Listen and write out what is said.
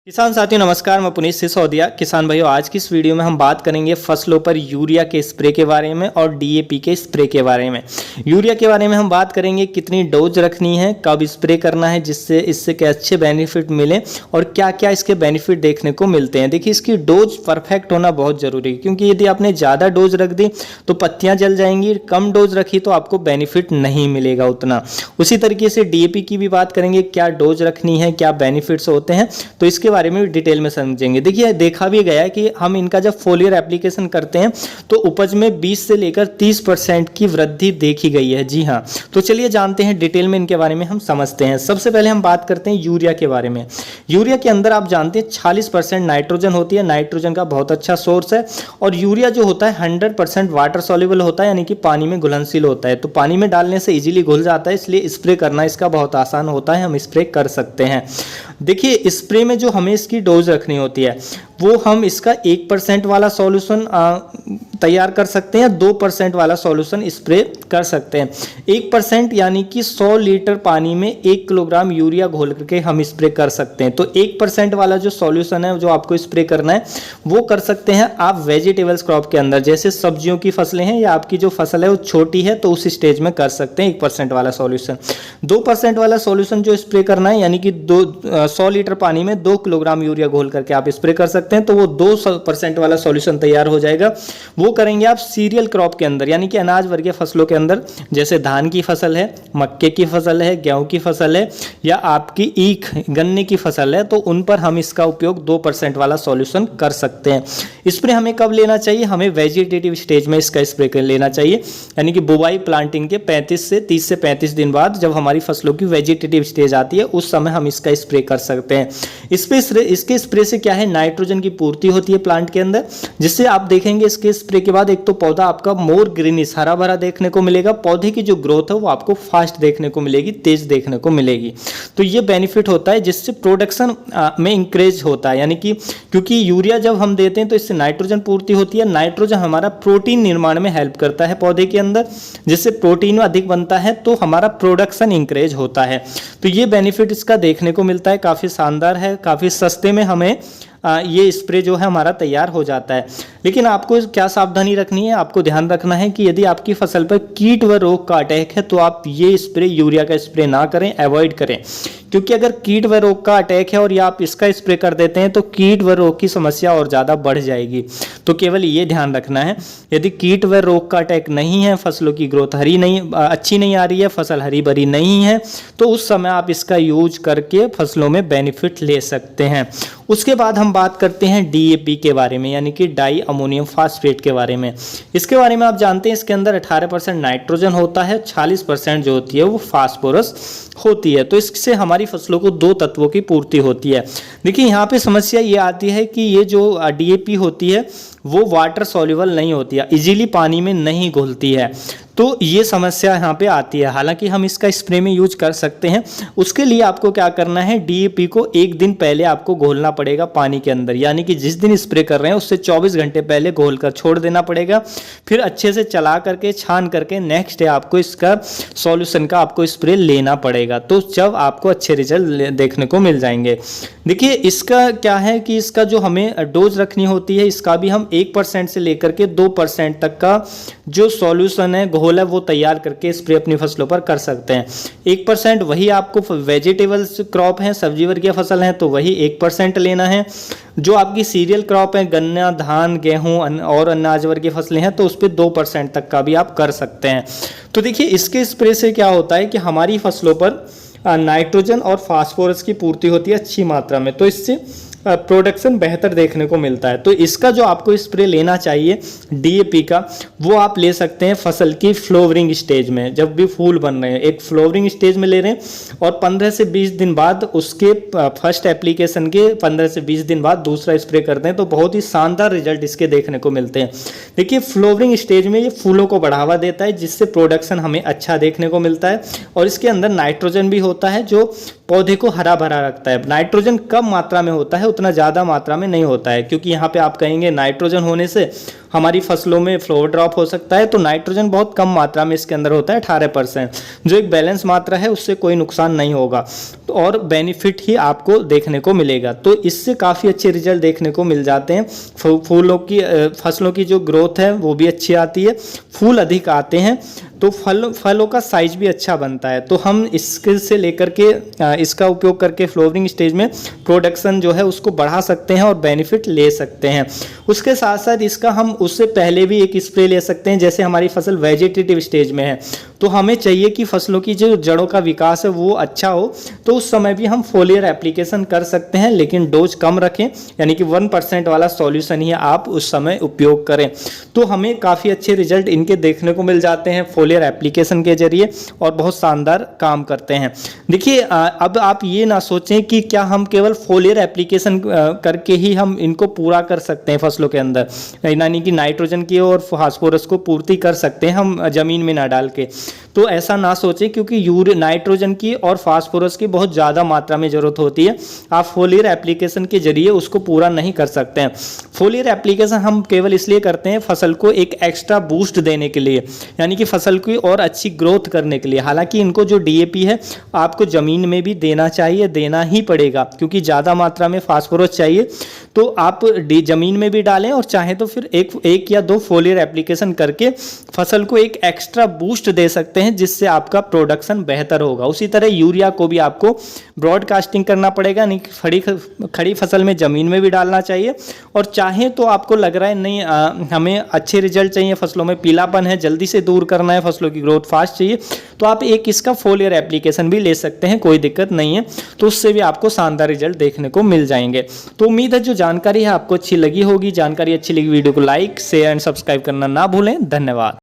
किसान साथियों नमस्कार, मैं पुनीत सिसोदिया। किसान भाइयों, आज की इस वीडियो में हम बात करेंगे फसलों पर यूरिया के स्प्रे के बारे में और डीएपी के स्प्रे के बारे में। यूरिया के बारे में हम बात करेंगे कितनी डोज रखनी है, कब स्प्रे करना है जिससे इससे क्या अच्छे बेनिफिट मिले और क्या क्या इसके बेनिफिट देखने को मिलते हैं। देखिए, इसकी डोज परफेक्ट होना बहुत ज़रूरी है, क्योंकि यदि आपने ज़्यादा डोज रख दी तो पत्तियाँ जल जाएंगी, कम डोज रखी तो आपको बेनिफिट नहीं मिलेगा उतना। उसी तरीके से डीएपी की भी बात करेंगे, क्या डोज रखनी है, क्या बेनिफिट्स होते हैं, तो इसके बारे में डिटेल में समझेंगे। देखिए, देखा भी गया है कि हम इनका जब फोलियर एप्लीकेशन करते हैं तो उपज में 20 से लेकर 30% की वृद्धि देखी गई है। जी हाँ, तो चलिए जानते हैं डिटेल में इनके बारे में, हम समझते हैं। सबसे पहले हम बात करते हैं यूरिया के बारे में। यूरिया के अंदर आप जानते हैं 46% नाइट्रोजन होती है, नाइट्रोजन का बहुत अच्छा सोर्स है। और यूरिया जो होता है 100% वाटर सॉल्युबल होता है, यानी कि पानी में घुलनशील होता है, तो पानी में डालने से इजीली घुल जाता है, इसलिए स्प्रे करना इसका बहुत आसान होता है, हम स्प्रे कर सकते हैं। देखिए, स्प्रे में जो हमें इसकी डोज रखनी होती है वो हम इसका 1% वाला सॉल्यूशन तैयार कर सकते हैं या 2% वाला सॉल्यूशन स्प्रे कर सकते हैं। 1% यानी कि 100 लीटर पानी में 1 किलोग्राम यूरिया घोल करके हम स्प्रे कर सकते हैं। तो 1% वाला जो सॉल्यूशन है जो आपको स्प्रे करना है वो कर सकते हैं आप वेजिटेबल्स क्रॉप के अंदर, जैसे सब्जियों की फसलें हैं या आपकी जो फसल है वो छोटी है तो उस स्टेज में कर सकते हैं 1% वाला सॉल्यूशन। 2% वाला सॉल्यूशन जो स्प्रे करना है, यानी कि 100 लीटर पानी में 2 किलोग्राम यूरिया घोल करके आप स्प्रे कर सकते हैं, तो वो 2% वाला सॉल्यूशन तैयार हो जाएगा। वो करेंगे आप सीरियल क्रॉप के अंदर, यानी कि अनाज वर्गीय फसलों के अंदर, जैसे धान की फसल है, मक्के की फसल है, गेहूं की फसल है या आपकी ईख गन्ने की फसल है, तो उन पर हम इसका उपयोग 2% वाला सॉल्यूशन कर सकते हैं। स्प्रे हमें कब लेना चाहिए? हमें वेजिटेटिव स्टेज में इसका स्प्रे कर लेना चाहिए, यानी कि बुवाई प्लांटिंग के 30 से 35 दिन बाद जब हमारी फसलों की वेजिटेटिव स्टेज आती है उस समय हम इसका स्प्रे कर सकते हैं। इसके स्प्रे से क्या है, नाइट्रोजन की पूर्ति होती है प्लांट के अंदर, जिससे आप देखेंगे इसके स्प्रे के बाद एक तो पौधा आपका मोर ग्रीनिश हरा भरा देखने को मिलेगा, पौधे की जो ग्रोथ है वो आपको फास्ट देखने को मिलेगी, तेज देखने को मिलेगी। तो ये बेनिफिट होता है जिससे प्रोडक्शन में इंक्रीज होता है, यानी कि क्योंकि यूरिया जब हम देते हैं तो इससे नाइट्रोजन पूर्ति होती है। नाइट्रोजन हमारा प्रोटीन निर्माण में हेल्प करता है पौधे के अंदर, जिससे प्रोटीन अधिक बनता है तो हमारा प्रोडक्शन इंक्रीज होता है। तो ये बेनिफिट इसका देखने को मिलता है, काफ़ी शानदार है, काफ़ी सस्ते में हमें ये स्प्रे जो है हमारा तैयार हो जाता है। लेकिन आपको क्या सावधानी रखनी है, आपको ध्यान रखना है कि यदि आपकी फसल पर कीट व रोग का अटैक है तो आप ये स्प्रे यूरिया का स्प्रे ना करें, अवॉइड करें, क्योंकि अगर कीट व रोग का अटैक है और या आप इसका स्प्रे कर देते हैं तो कीट व रोग की समस्या और ज़्यादा बढ़ जाएगी। तो केवल ये ध्यान रखना है, यदि कीट व रोग का अटैक नहीं है, फसलों की ग्रोथ अच्छी नहीं आ रही है, फसल हरी भरी नहीं है, तो उस समय आप इसका यूज करके फसलों में बेनिफिट ले सकते हैं। उसके बाद हम बात करते हैं डीएपी के बारे में, यानी कि डाई अमोनियम फास्फेट के बारे में। इसके बारे में आप जानते हैं इसके अंदर 18% नाइट्रोजन होता है, 40% जो होती है वो फास्फोरस होती है। तो इससे हमारी फसलों को 2 तत्वों की पूर्ति होती है। देखिए, यहाँ पे समस्या ये आती है कि ये जो डीएपी होती है वो वाटर सॉल्युबल नहीं होती है, इजीली पानी में नहीं घुलती है, तो ये समस्या यहाँ पे आती है। हालांकि हम इसका स्प्रे में यूज कर सकते हैं। उसके लिए आपको क्या करना है, डीएपी को 1 दिन पहले आपको घोलना पड़ेगा पानी के अंदर, यानी कि जिस दिन स्प्रे कर रहे हैं उससे 24 घंटे पहले घोल कर छोड़ देना पड़ेगा। फिर अच्छे से चला करके छान करके नेक्स्ट डे आपको इसका सॉल्यूशन का आपको स्प्रे लेना पड़ेगा, तो जब आपको अच्छे रिजल्ट देखने को मिल जाएंगे। देखिए, इसका क्या है कि इसका जो हमें डोज रखनी होती है इसका भी हम 1% से लेकर के 2% तक का जो सॉल्यूशन है घोल है वो तैयार करके स्प्रे अपनी फसलों पर कर सकते हैं। 1% वही आपको वेजिटेबल्स क्रॉप है, सब्जी वर्गीय फसल है, तो वही 1% लेना है। जो आपकी सीरियल क्रॉप है, गन्ना, धान, गेहूं और अनाज वर्गीय फसलें हैं, तो उस पर 2% तक का भी आप कर सकते हैं। तो देखिए, इसके स्प्रे से क्या होता है कि हमारी फसलों पर नाइट्रोजन और फास्फोरस की पूर्ति होती है अच्छी मात्रा में, तो इससे प्रोडक्शन बेहतर देखने को मिलता है। तो इसका जो आपको स्प्रे लेना चाहिए डीएपी का, वो आप ले सकते हैं फसल की फ्लावरिंग स्टेज में, जब भी फूल बन रहे हैं एक फ्लावरिंग स्टेज में ले रहे हैं, और 15 से 20 दिन बाद उसके फर्स्ट एप्लीकेशन के 15 से 20 दिन बाद दूसरा स्प्रे करते हैं, तो बहुत ही शानदार रिजल्ट इसके देखने को मिलते हैं। देखिए, फ्लावरिंग स्टेज में ये फूलों को बढ़ावा देता है, जिससे प्रोडक्शन हमें अच्छा देखने को मिलता है, और इसके अंदर नाइट्रोजन भी होता है जो पौधे को हरा भरा रखता है। नाइट्रोजन कम मात्रा में होता है, उतना ज़्यादा मात्रा में नहीं होता है, क्योंकि यहाँ पे आप कहेंगे नाइट्रोजन होने से हमारी फसलों में फ्लावर ड्रॉप हो सकता है, तो नाइट्रोजन बहुत कम मात्रा में इसके अंदर होता है, 18%, जो एक बैलेंस मात्रा है, उससे कोई नुकसान नहीं होगा और बेनिफिट ही आपको देखने को मिलेगा। तो इससे काफ़ी अच्छे रिजल्ट देखने को मिल जाते हैं। फूलों की फसलों की जो ग्रोथ है वो भी अच्छी आती है, फूल अधिक आते हैं, तो फलों का साइज भी अच्छा बनता है। तो हम इसके से लेकर के इसका उपयोग करके फ्लावरिंग स्टेज में प्रोडक्शन जो है उसको बढ़ा सकते हैं और बेनिफिट ले सकते हैं। उसके साथ साथ इसका हम उससे पहले भी एक स्प्रे ले सकते हैं। जैसे हमारी फसल वेजिटेटिव स्टेज में है तो हमें चाहिए कि फसलों की जो जड़ों का विकास है वो अच्छा हो, तो उस समय भी हम फोलियर एप्लीकेशन कर सकते हैं, लेकिन डोज कम रखें, यानी कि 1% वाला सॉल्यूशन ही आप उस समय उपयोग करें। तो हमें काफ़ी अच्छे रिजल्ट इनके देखने को मिल जाते हैं फोलियर एप्लीकेशन के जरिए और बहुत शानदार काम करते हैं। देखिए अब आप ये ना सोचें कि क्या हम केवल फोलियर एप्लीकेशन करके ही हम इनको पूरा कर सकते हैं फसलों के अंदर, यानी कि नाइट्रोजन की और फास्फोरस को पूर्ति कर सकते हैं हम ज़मीन में ना डाल के। तो ऐसा ना सोचें, क्योंकि नाइट्रोजन की और फास्फोरस की बहुत ज़्यादा मात्रा में ज़रूरत होती है। आप फोलियर एप्लीकेशन के जरिए उसको पूरा नहीं कर सकते हैं। फोलियर एप्लीकेशन हम केवल इसलिए करते हैं फसल को एक एक्स्ट्रा बूस्ट देने के लिए, यानी कि फसल की और अच्छी ग्रोथ करने के लिए। हालांकि इनको जो डीएपी है आपको ज़मीन में भी देना चाहिए, देना ही पड़ेगा, क्योंकि ज़्यादा मात्रा में फास्फोरस चाहिए, तो आप ज़मीन में भी डालें और चाहे तो फिर एक या दो फोलियर एप्लीकेशन करके फसल को एक एक्स्ट्रा बूस्ट दे सकते हैं, जिससे आपका प्रोडक्शन बेहतर होगा। उसी तरह यूरिया को भी आपको ब्रॉडकास्टिंग करना पड़ेगा, नहीं खड़ी फसल में ज़मीन में भी डालना चाहिए। और चाहे तो आपको लग रहा है नहीं हमें अच्छे रिजल्ट चाहिए, फसलों में पीलापन है, जल्दी से दूर करना है, फसलों की ग्रोथ फास्ट चाहिए, तो आप एक इसका फोलियर एप्लीकेशन भी ले सकते हैं, कोई दिक्कत नहीं है। तो उससे भी आपको शानदार रिजल्ट देखने को मिल जाएंगे। तो उम्मीद है जो जानकारी है आपको अच्छी लगी होगी। जानकारी अच्छी लगी वीडियो को लाइक शेयर एंड सब्सक्राइब करना ना भूलें। धन्यवाद।